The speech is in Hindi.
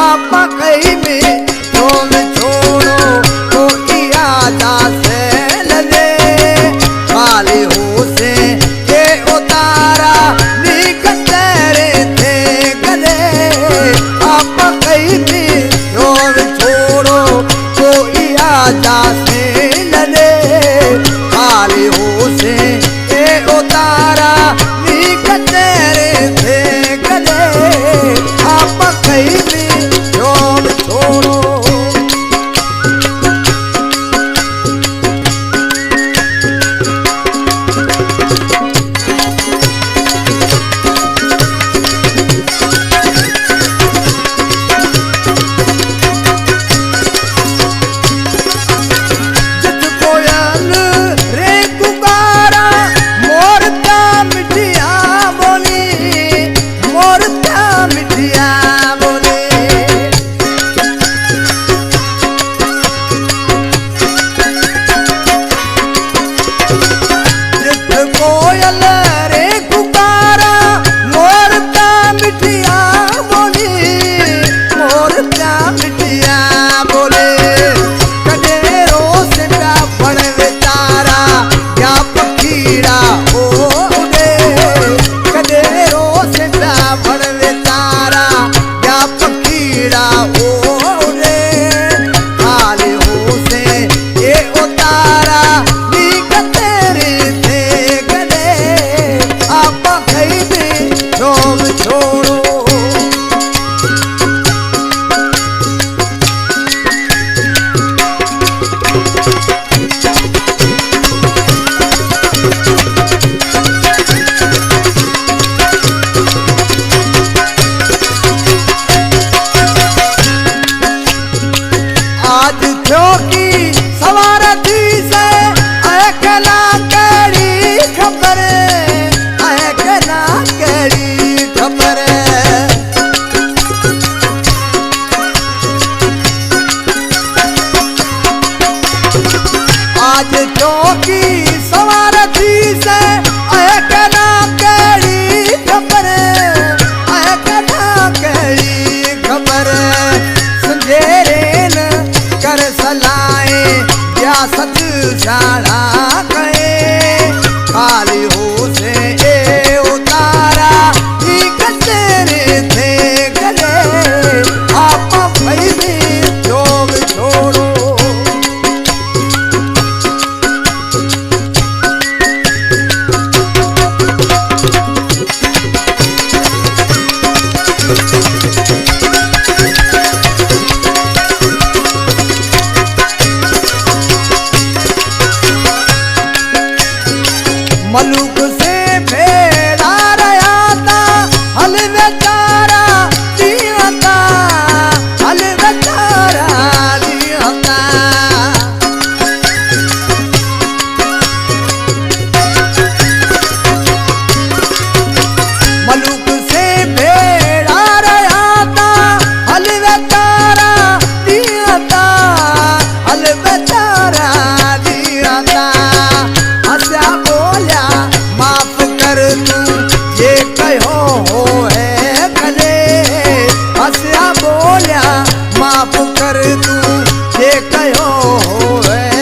आप कहीं में तुम छोड़ो कोई आजा से लले खाली हो से ये उतारा निकलते थे गले आप कहीं में तुम छोड़ो कोई आजा से लले खाली हो से ये उतारा निकलते थे गले आप कहीं में तुम छोड़ो। जित कोयल रे पुकारा मोर त्या मिठिया बोली मोर त्या मिठिया बोली जित कोयल रे पुकारा मोर त्या मिठिया बोली मोर त्या मिठिया बोले कदे रोज का बण बेचारा या पखीड़ा ओडे कदे रोज का बण बेचारा या पखीड़ा ओडे खाली हो से ये उतारा निकलते थे गले आप कहीं भी तुम छोड़ो। आज क्योंकि सवार थी से अकेला कड़ी खबर अकेला कड़ी खबर आज क्योंकि सवार थी से अकेला कड़ी खबर अकेला कड़ी खबर संजेरे न कर सलाए या सच जाना कहे खाली हो से ए उतारा निकलते थे गले आप भाई भी जोग छोड़ो। मलुक से भेड़ा रहा था हल बेचारा दिया था हल बेचारा दिया था मलुक से भेड़ा रहा था हल बेचारा दिया था हल बेचारा दिया था हंसा बोला माफ कर तू ये कहो हो है गले हंसा बोला माफ कर तू ये कहो हो है